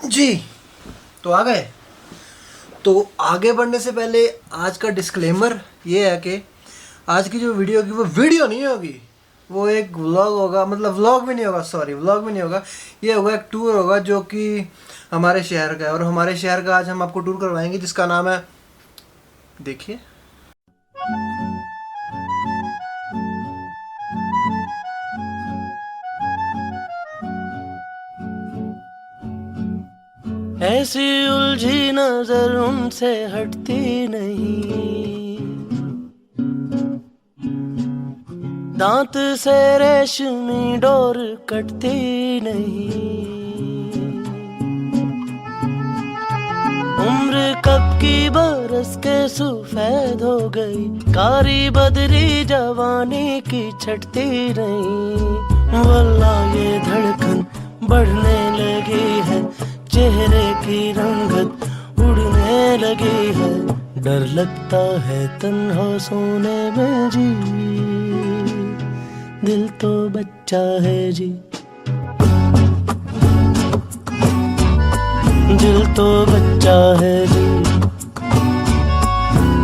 जी। तो आ गए। तो आगे बढ़ने से पहले आज का डिस्क्लेमर ये है कि आज की जो वीडियो होगी वो वीडियो नहीं होगी, वो एक व्लॉग होगा। मतलब व्लॉग भी नहीं होगा, सॉरी व्लॉग भी नहीं होगा, ये होगा एक टूर होगा जो कि हमारे शहर का है। और हमारे शहर का आज हम आपको टूर करवाएंगे जिसका नाम है, देखिए। ऐसी उलझी नजर उनसे हटती नहीं, दांत से रेशमी डोर कटती नहीं। उम्र कब की बरस के सफेद हो गई, कारी बदरी जवानी की छटती नहीं। वल्लाह ये धड़कन बढ़ने लगी है, चेहरे की रंगत उड़ने लगी है। डर लगता है तन्हा सोने में जी, दिल तो बच्चा है जी, दिल तो बच्चा है जी,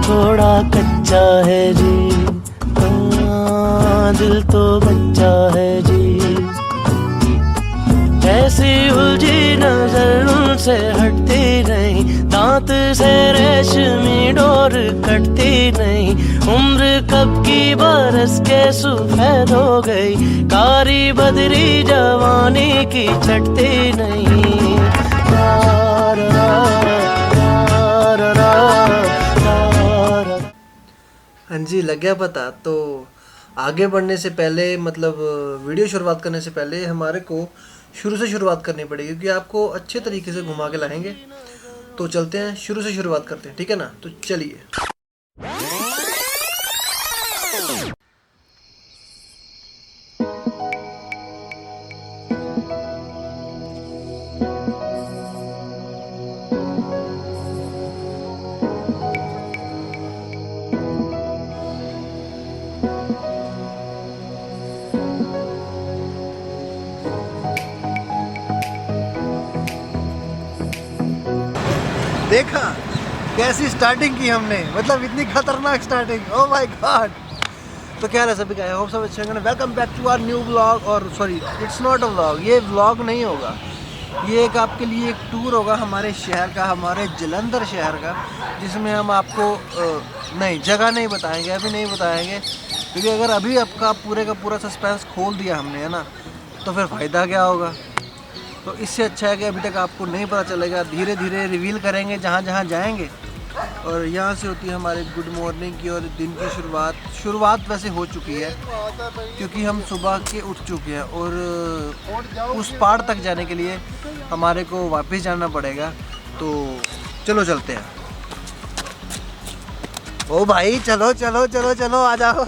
थोड़ा कच्चा है जी। दिल तो बच्चा है जी। ऐसी उलझी नजर उनसे हटती नहीं, दांत से रेशमी डोर कटती नहीं। उम्र कब की बरस के सफेद हो गई, कारी बदरी जवानी की छटती नहीं। हाँ जी, लग गया पता। तो आगे बढ़ने से पहले, मतलब वीडियो शुरुआत करने से पहले हमारे को शुरू से शुरुआत करनी पड़ेगी, क्योंकि आपको अच्छे तरीके से घुमा के लाएंगे। तो चलते हैं, शुरू से शुरुआत करते हैं, ठीक है ना? तो चलिए। देखा कैसी स्टार्टिंग की हमने, मतलब इतनी खतरनाक स्टार्टिंग, ओह माय गॉड। तो क्या है सभी का, आई होप सब अच्छे होंगे। Welcome back to our new vlog. और sorry, it's not a vlog, ये व्लॉग नहीं होगा, ये एक आपके लिए एक टूर होगा हमारे शहर का, हमारे जलंधर शहर का, जिसमें हम आपको नहीं, जगह नहीं बताएंगे, अभी नहीं बताएंगे, क्योंकि अगर अभी आपका पूरे का पूरा सस्पेंस खोल दिया हमने, है ना, तो फिर फ़ायदा क्या होगा। तो इससे अच्छा है कि अभी तक आपको नहीं पता चलेगा, धीरे धीरे रिवील करेंगे जहाँ जहाँ जाएंगे। और यहाँ से होती है हमारे गुड मॉर्निंग की, और दिन की शुरुआत वैसे हो चुकी है, क्योंकि हम सुबह के उठ चुके हैं। और उस पहाड़ तक जाने के लिए हमारे को वापस जाना पड़ेगा। तो चलो चलते हैं। ओ भाई, चलो चलो चलो चलो, आ जाओ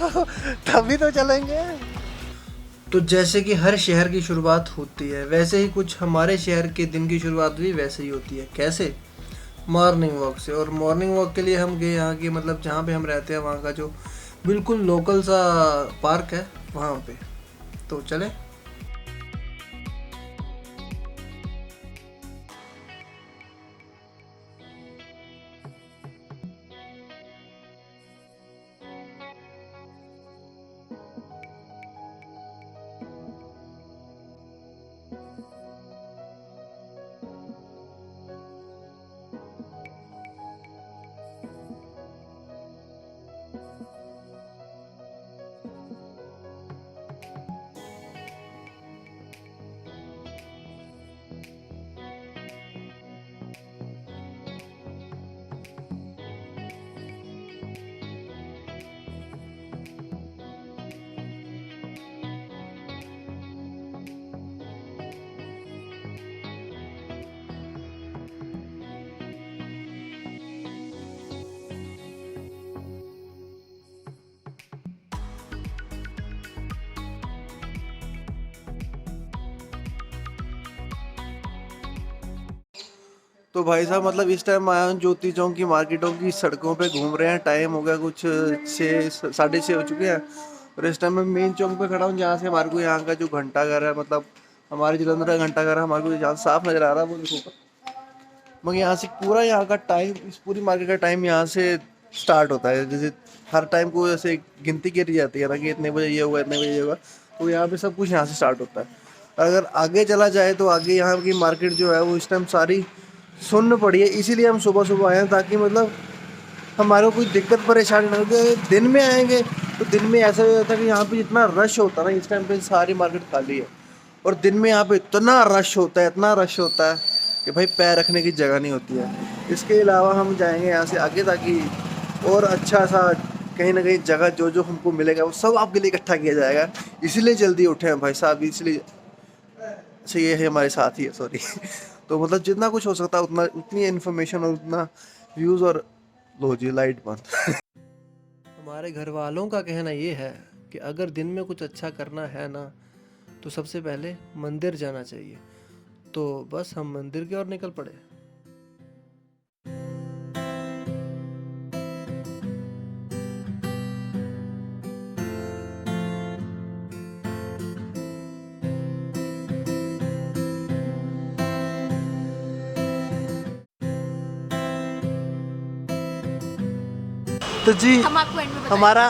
तभी तो चलेंगे। तो जैसे कि हर शहर की शुरुआत होती है, वैसे ही कुछ हमारे शहर के दिन की शुरुआत भी वैसे ही होती है। कैसे? मॉर्निंग वॉक से। और मॉर्निंग वॉक के लिए हम गए यहाँ की, मतलब जहाँ पे हम रहते हैं वहाँ का जो बिल्कुल लोकल सा पार्क है वहाँ पे। तो चले। तो भाई साहब, मतलब इस टाइम आया हूँ ज्योति चौक की मार्केटों की सड़कों पे घूम रहे हैं। टाइम हो गया कुछ 6, 6:30 हो चुके हैं। और इस टाइम मैं मेन चौक पे खड़ा हूँ, जहाँ से हमारे को यहाँ का जो घंटा घर है, मतलब हमारे जलंधर का घंटा घर है, हमारे को जहाँ साफ नजर आ रहा है वो देखो। मगर यहाँ से पूरा यहाँ का टाइम, इस पूरी मार्केट का टाइम यहाँ से स्टार्ट होता है। जैसे हर टाइम को जैसे गिनती करी जाती है ना कि इतने बजे ये होगा, इतने बजे ये होगा, तो यहाँ पे सब कुछ यहाँ से स्टार्ट होता है। अगर आगे चला जाए तो आगे यहाँ की मार्केट जो है वो इस टाइम सारी सुन्न पड़ी है। इसीलिए हम सुबह सुबह आए हैं, ताकि मतलब हमारे को कोई दिक्कत परेशानी ना हो। दिन में आएंगे तो दिन में ऐसा हो जाता है कि यहाँ पे जितना रश होता है ना, इस टाइम पे सारी मार्केट खाली है। और दिन में यहाँ पे इतना रश होता है, इतना रश होता है कि भाई पैर रखने की जगह नहीं होती है। इसके अलावा हम जाएंगे यहाँ से आगे, ताकि और अच्छा सा कहीं ना कहीं जगह जो जो हमको मिलेगा वो सब आपके लिए इकट्ठा किया जाएगा। इसीलिए जल्दी उठे हैं भाई साहब, इसलिए अच्छा ये है हमारे साथ ही है, सॉरी। तो मतलब जितना कुछ हो सकता है उतना, उतनी इन्फॉर्मेशन और उतना व्यूज़। और लो जी लाइट बंद। हमारे घर वालों का कहना ये है कि अगर दिन में कुछ अच्छा करना है ना, तो सबसे पहले मंदिर जाना चाहिए। तो बस हम मंदिर की ओर निकल पड़े। तो जी हम आपको एंड में बताएंगे। हमारा,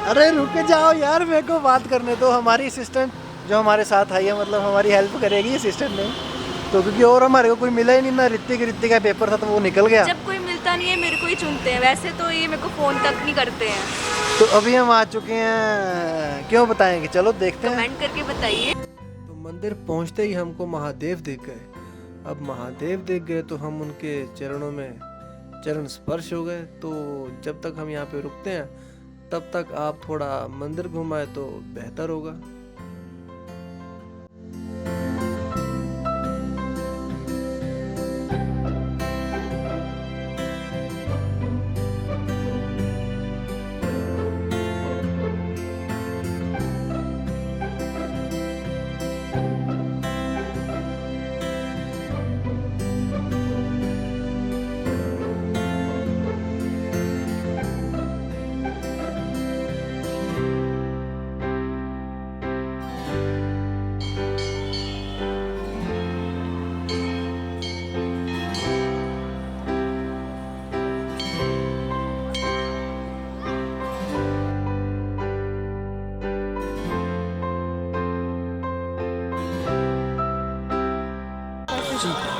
अरे रुक जाओ यार, मेरे को बात करने दो। हमारी असिस्टेंट जो हमारे साथ आई है, मतलब हमारी हेल्प करेगी असिस्टेंट ने, तो क्योंकि और हमारे को कोई मिला ही नहीं ना। ऋतिक का पेपर था तो वो निकल गया। जब कोई मिलता नहीं है मेरे को ही चुनते हैं, वैसे तो ये मेरे को फोन तक नहीं करते हैं। तो अभी हम आ चुके हैं, क्यों बताएंगे, चलो देखते हैं। कमेंट करके बताइए। तो मंदिर पहुंचते ही हमको महादेव दिख गए। अब महादेव दिख गए तो हम उनके चरणों में चरण स्पर्श हो गए। तो जब तक हम यहाँ पे रुकते हैं तब तक आप थोड़ा मंदिर घुमाए तो बेहतर होगा।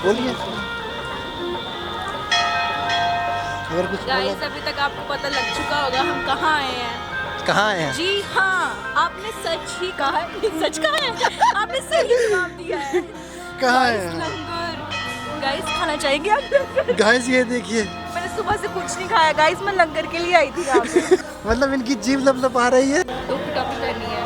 बोलिए अगर कुछ गाइस अभी तक आपको पता लग चुका होगा हम कहाँ आए हैं। कहाँ आए हैं? जी हाँ, आपने सच ही कहा है। सच कहा है, आपने सही जवाब दिया है। कहाँ आए हैं? लंगर। गाइस खाना चाहेंगे आप? गाइस ये देखिए, मैंने सुबह से कुछ नहीं खाया गाइस, मैं लंगर के लिए आई थी यहाँ पे। मतलब इनकी जीभ लपलप आ रही है। तो टॉपिक करनी है।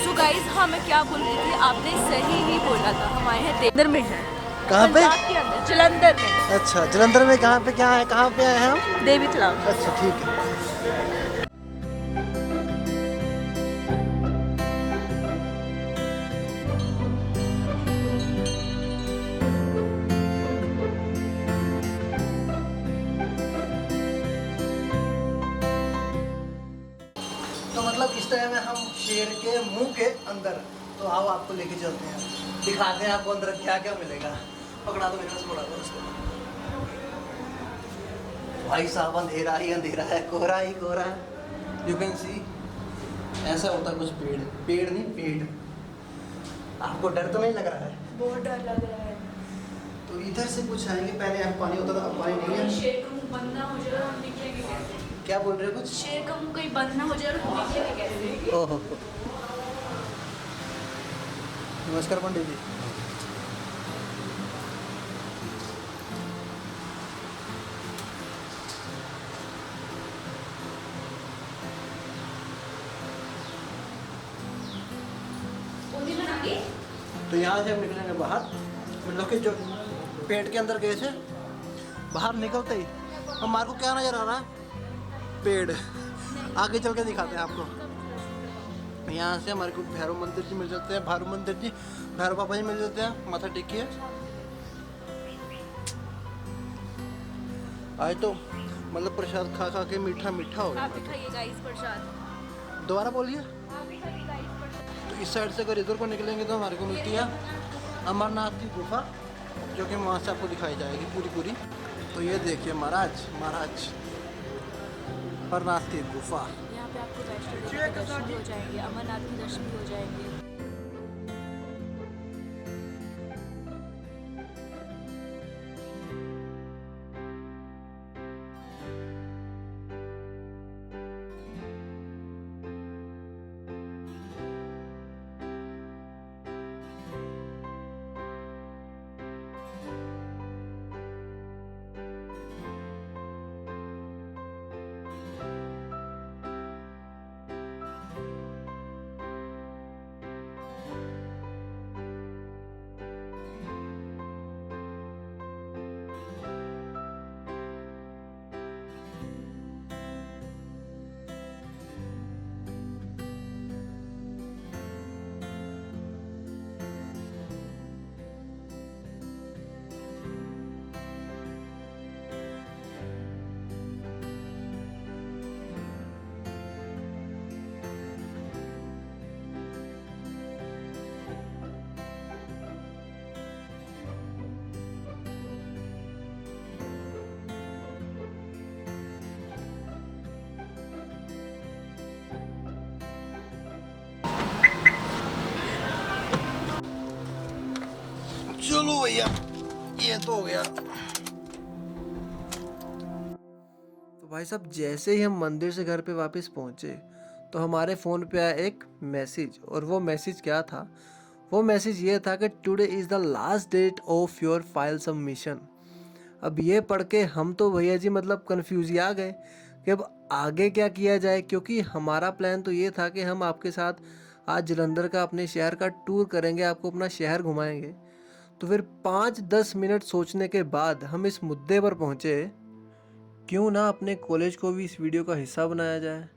सो गाइस हाँ, मैं क्या बोल रही थी, आपने सही ही बोला था। हम आए हैं देवघर में है। कहाँ पे? पंजाब के अंदर, जलंधर में। अच्छा जलंधर में कहाँ पे, क्या है, कहाँ पे आए हैं हम? देवी तालाब। अच्छा ठीक है। तो मतलब इस टाइम में हम शेर के मुंह के अंदर, तो आओ आपको लेके चलते हैं, दिखाते हैं आपको अंदर क्या क्या मिलेगा। पकड़ा दो मेरे पास, पकड़ा दो उसको। भाई साहब अंधेरा ही अंधेरा है, कोहरा ही कोहरा है। यू कैन सी, ऐसा होता कुछ पेड़, पेड़ नहीं पेड़। आपको डर तो नहीं लग रहा है? बहुत डर लग रहा है। तो इधर से कुछ आएंगे, पहले यहाँ पानी होता था, अब पानी नहीं है। शेर का मुंह बंद ना हो जाए और हम निकलेंगे कैसे? क्या बोल रहे हो कुछ? शेर का मुंह कहीं बंद ना हो जाए और हम निकलेंगे कैसे? ओहो, नमस्कार पंडित जी। तो यहाँ से हम निकलेंगे बाहर, मतलब कि जो पेट के अंदर गए थे, बाहर निकलते ही हमारे को क्या नज़र आ रहा है? पेड़। आगे चल के दिखाते हैं आपको। यहाँ से हमारे को भैरव मंदिर जी मिल जाते हैं, भैरव मंदिर जी, भैरव बाबा जी मिल जाते हैं। माथा टेकिए। आज तो मतलब प्रसाद खा खा के मीठा मीठा हो आप भी गया। खाइए गाइस प्रसाद। दोबारा बोलिए। आप भी खाइए गाइस प्रसाद। तो इस साइड से अगर इधर को निकलेंगे तो हमारे को मिलती है अमरनाथ की गुफा। जो कि वहाँ से आपको दिखाई जाएगी पूरी। तो ये देखिए महाराज परनाथ की गुफा। यहाँ पे आपको वैष्णो देवी के दर्शन भी हो जाएंगे, अमरनाथ के दर्शन भी हो जाएंगे। चलो भैया ये तो हो गया। तो भाई साहब जैसे ही हम मंदिर से घर पे वापस पहुंचे तो हमारे फ़ोन पे आया एक मैसेज, और वो मैसेज क्या था? वो मैसेज ये था कि today is the last date of your file submission. अब ये पढ़ के हम तो भैया जी मतलब कन्फ्यूज आ गए कि अब आगे क्या किया जाए, क्योंकि हमारा प्लान तो ये था कि हम आपके साथ आज जलंधर का, अपने शहर का टूर करेंगे, आपको अपना शहर घुमाएंगे। तो फिर 5-10 मिनट सोचने के बाद हम इस मुद्दे पर पहुंचे, क्यों ना अपने कॉलेज को भी इस वीडियो का हिस्सा बनाया जाए।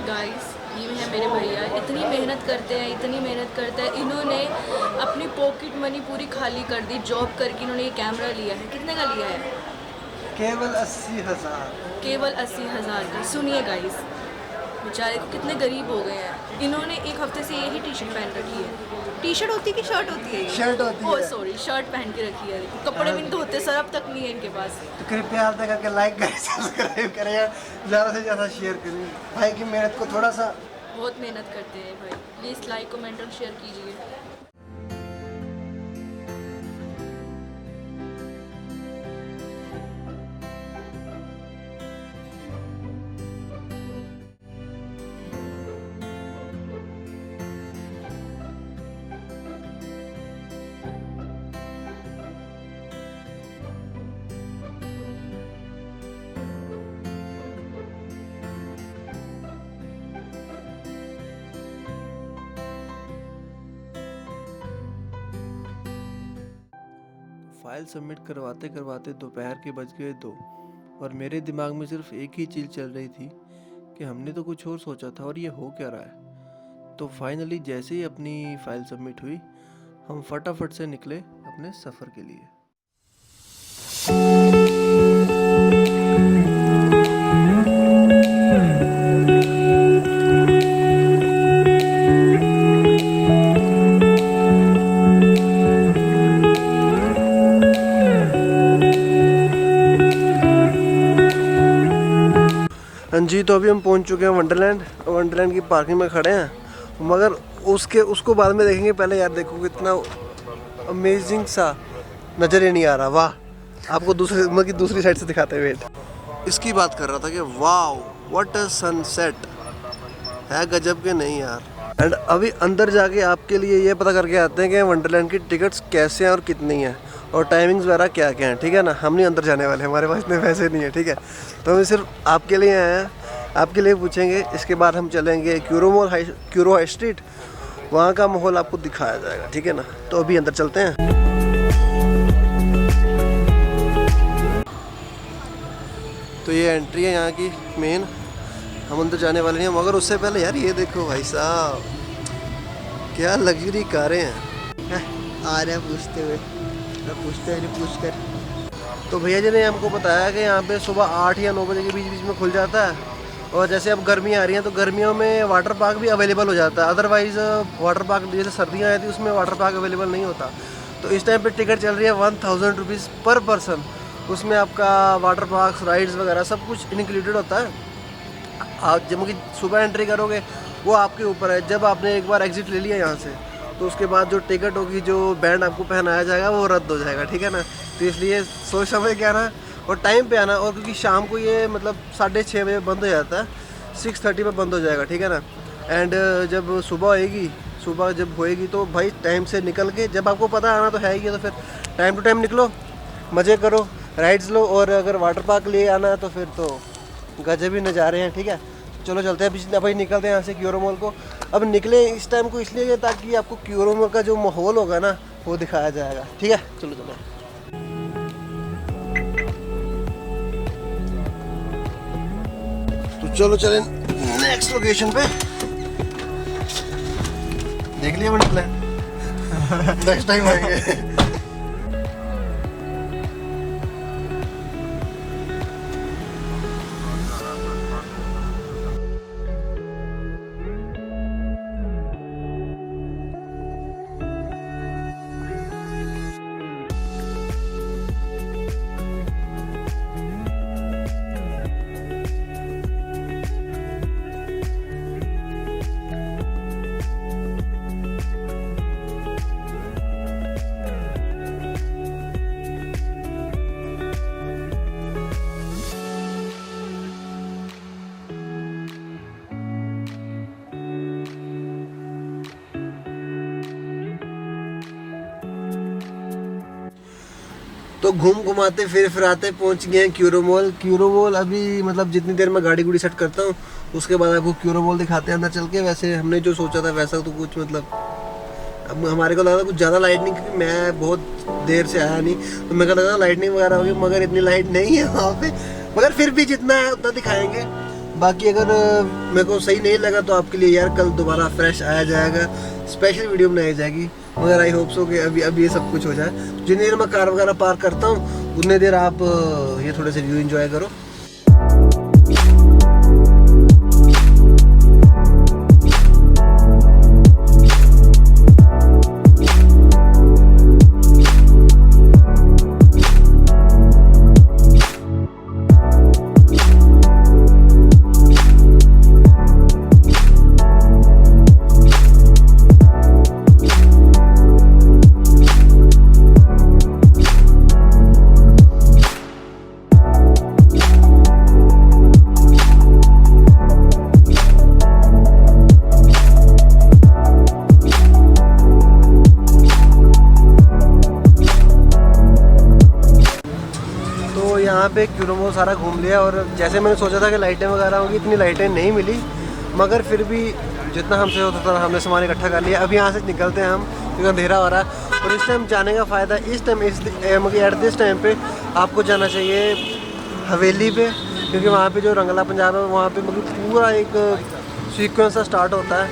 गाइस ये है मेरे भैया, इतनी मेहनत करते हैं। इन्होंने अपनी पॉकेट मनी पूरी खाली कर दी, जॉब करके इन्होंने ये कैमरा लिया है। कितने का लिया है? केवल 80,000। केवल 80,000 का। सुनिए गाइस, बेचारे को कितने गरीब हो गए हैं। इन्होंने एक हफ्ते से यही टी शर्ट पहन रखी है। टी शर्ट होती है कि शर्ट होती है? शर्ट होती है। ओह सॉरी, शर्ट पहन के रखी है। कपड़े भी नहीं धोते, सरफ तक नहीं है इनके पास। तो कृपया हाथ करके लाइक करें, सब्सक्राइब करें, ज़्यादा से ज़्यादा शेयर करें। भाई की मेहनत को थोड़ा सा, बहुत मेहनत करते हैं भाई। प्लीज़ लाइक कमेंट और शेयर कीजिए। फाइल सबमिट करवाते करवाते दोपहर के बज गए 2 और मेरे दिमाग में सिर्फ एक ही चीज़ चल रही थी कि हमने तो कुछ और सोचा था और ये हो क्या रहा है। तो फाइनली जैसे ही अपनी फ़ाइल सबमिट हुई हम फटाफट से निकले अपने सफ़र के लिए। हाँ जी, तो अभी हम पहुंच चुके हैं वंडरलैंड की पार्किंग में खड़े हैं, मगर उसको बाद में देखेंगे। पहले यार देखो कितना अमेजिंग सा नज़र ही नहीं आ रहा। वाह, आपको दूसरी साइड से दिखाते हुए इसकी बात कर रहा था कि वाओ व्हाट अ सनसेट है, गजब के नहीं यार। एंड अभी अंदर जाके आपके लिए ये पता करके आते हैं कि वंडरलैंड की टिकट्स कैसे हैं और कितनी हैं और टाइमिंग्स वगैरह क्या क्या हैं, ठीक है ना। हम नहीं अंदर जाने वाले, हमारे पास इतने पैसे नहीं है, ठीक है। तो हम सिर्फ आपके लिए आए हैं, आपके लिए पूछेंगे। इसके बाद हम चलेंगे क्यूरो हाई स्ट्रीट, वहाँ का माहौल आपको दिखाया जाएगा, ठीक है ना। तो अभी अंदर चलते हैं। तो ये एंट्री है यहाँ की मेन, हम अंदर जाने वाले हैं। मगर उससे पहले यार ये देखो भाई साहब, क्या लग्जरी कारें हैं। आ रहे हैं पूछते हुए, पूछ कर। तो भैया जी ने हमको बताया कि यहाँ पे सुबह 8 या 9 बजे के बीच में खुल जाता है। और जैसे अब गर्मी आ रही हैं तो गर्मियों में वाटर पार्क भी अवेलेबल हो जाता है। अदरवाइज़ वाटर पार्क जैसे सर्दियाँ आई थी उसमें वाटर पार्क अवेलेबल नहीं होता। तो इस टाइम पे टिकट चल रही है 1000 रुपीज़ पर पर्सन। उसमें आपका वाटर पार्क, राइड्स वगैरह सब कुछ इंक्लूडेड होता है। आप जब सुबह एंट्री करोगे वो आपके ऊपर है। जब आपने एक बार एग्ज़िट ले लिया यहाँ से तो उसके बाद जो टिकट होगी, जो बैंड आपको पहनाया जाएगा वो रद्द हो जाएगा, ठीक है ना। तो इसलिए सोच समझ के आना और टाइम पे आना। और क्योंकि शाम को ये मतलब 6:30 बजे बंद हो जाता है, 6:30 पे बंद हो जाएगा, ठीक है ना। एंड जब सुबह जब होएगी तो भाई टाइम से निकल के, जब आपको पता आना तो है ही, तो फिर टाइम टू टाइम निकलो, मज़े करो, राइड्स लो। और अगर वाटर पार्क ले आना है तो फिर तो गजब ही नज़ारे हैं, ठीक है। चलो चलते हैं, भाई निकलते हैं यहाँ से क्यूरो मॉल को। अब निकले इस टाइम को इसलिए ताकि आपको क्यूरो मॉल का जो माहौल होगा ना वो दिखाया जाएगा, ठीक है। चलो तो चलो चलें नेक्स्ट लोकेशन पे। देख लिया वंडरलैंड, नेक्स्ट टाइम आएंगे। तो घुमाते फिर आते पहुंच गए हैं क्यूरो मॉल। अभी मतलब जितनी देर में गाड़ी गुड़ी सेट करता हूँ उसके बाद आपको क्यूरो मॉल दिखाते हैं अंदर चल के। वैसे हमने जो सोचा था वैसा तो कुछ मतलब अब हमारे को लगा था कुछ ज़्यादा लाइटनिंग, क्योंकि मैं बहुत देर से आया नहीं तो मेरे को लगा लाइटनिंग वगैरह होगी, मगर इतनी लाइट नहीं है वहाँ पे। मगर फिर भी जितना है उतना दिखाएंगे। बाकी अगर मेरे को सही नहीं लगा तो आपके लिए यार कल दोबारा फ्रेश आया जाएगा, स्पेशल वीडियो बनाई जाएगी। मगर आई होप सो कि अभी ये सब कुछ हो जाए। जितनी देर मैं कार वगैरह पार्क करता हूँ उतनी देर आप ये थोड़े से व्यू एंजॉय करो। यहाँ पे क्यूरो मॉल सारा घूम लिया और जैसे मैंने सोचा था कि लाइटें वगैरह होंगी, इतनी लाइटें नहीं मिली। मगर फिर भी जितना हमसे होता था हमने सामान इकट्ठा कर लिया। अभी यहाँ से निकलते हैं हम क्योंकि अंधेरा हो रहा है। और इस टाइम जाने का फ़ायदा इस टाइम मतलब एट दिस टाइम पे आपको जाना चाहिए हवेली पे, क्योंकि वहाँ पे जो रंगला पंजाब है वहाँ पे मतलब पूरा एक सीक्वेंस सा स्टार्ट होता है,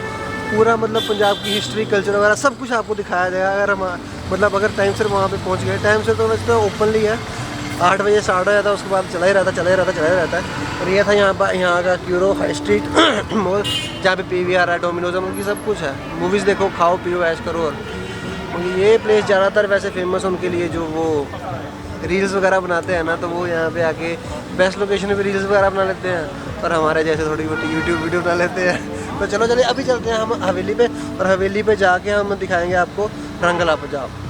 पूरा मतलब पंजाब की हिस्ट्री कल्चर वगैरह सब कुछ आपको दिखाया जाएगा। अगर हम मतलब अगर टाइम से वहाँ पे पहुँच गए, टाइम से तो वैसे तो ओपनली है, 8 बजे स्टार्ट हो जाता है, उसके बाद चला ही रहता है। और ये था यहाँ का क्यूरो हाई स्ट्रीट मॉल, जहाँ पे PVR है, डोमिनोज है, मतलब सब कुछ है। मूवीज़ देखो, खाओ पियो ऐश करो। और ये प्लेस ज़्यादातर वैसे फेमस उनके लिए जो वो रील्स वगैरह बनाते हैं ना, तो वो यहाँ पे आके बेस्ट लोकेशन पे रील्स वगैरह बना लेते हैं, और हमारे जैसे थोड़ी मोटी यूट्यूब वीडियो बना लेते हैं। तो चलो चलिए अभी चलते हैं हम हवेली पे, और हवेली पे जाके हम दिखाएंगे आपको रंगला पंजाब।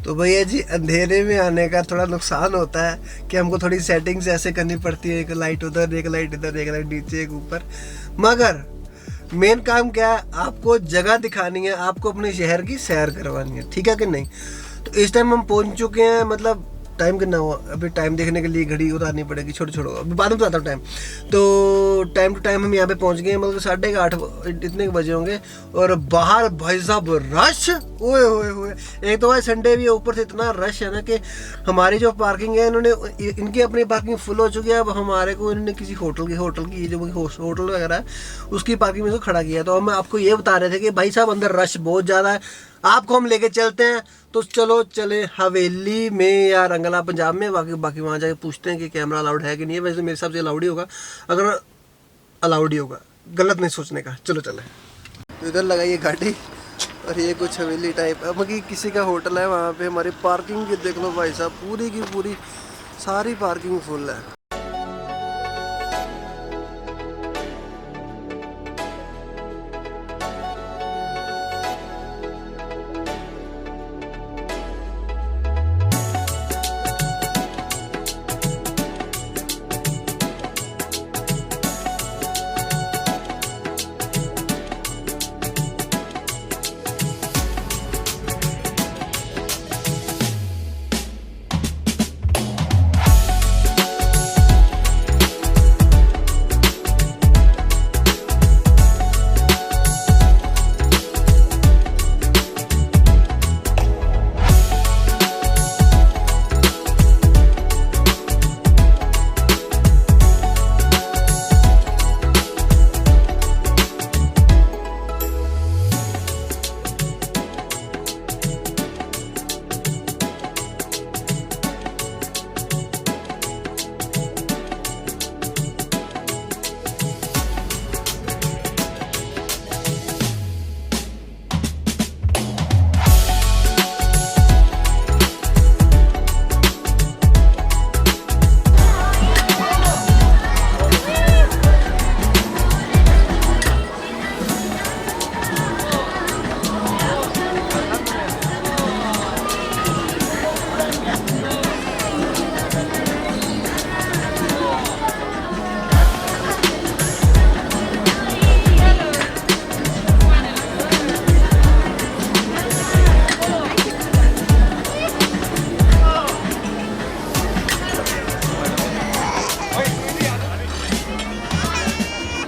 तो भैया जी, अंधेरे में आने का थोड़ा नुकसान होता है कि हमको थोड़ी सेटिंग्स ऐसे करनी पड़ती है, एक लाइट उधर, एक लाइट इधर, एक लाइट नीचे, एक ऊपर। मगर मेन काम क्या है, आपको जगह दिखानी है, आपको अपने शहर की सैर करवानी है, ठीक है कि नहीं। तो इस टाइम हम पहुंच चुके हैं, मतलब टाइम कितना हुआ, अभी टाइम देखने के लिए घड़ी उतारनी पड़ेगी, छोड़ो अभी बाद में बताता हूँ टाइम। तो टाइम टू टाइम हम यहाँ पे पहुँच गए, मतलब 8:30 इतने बजे होंगे। और बाहर भाई साहब रश, ओए होए होए, एक तो भाई संडे भी है, ऊपर से इतना रश है ना कि हमारी जो पार्किंग है, इन्होंने इनकी अपनी पार्किंग फुल हो चुकी है। अब हमारे को इन्होंने किसी होटल की जो होटल वगैरह है उसकी पार्किंग में तो खड़ा किया। तो हम आपको ये बता रहे थे कि भाई साहब अंदर रश बहुत ज़्यादा है, आपको हम लेके चलते हैं। तो चलो चले हवेली में या रंगला पंजाब में, बाकी वहाँ जाके पूछते हैं कि कैमरा अलाउड है कि नहीं है। वैसे मेरे हिसाब से अलाउड ही होगा, अगर अलाउड ही होगा, गलत नहीं सोचने का। चलो चले। तो इधर लगाइए गाड़ी, और ये कुछ हवेली टाइप है, मतलब किसी का होटल है। वहाँ पे हमारी पार्किंग की देख लो भाई साहब, पूरी की पूरी सारी पार्किंग फुल है।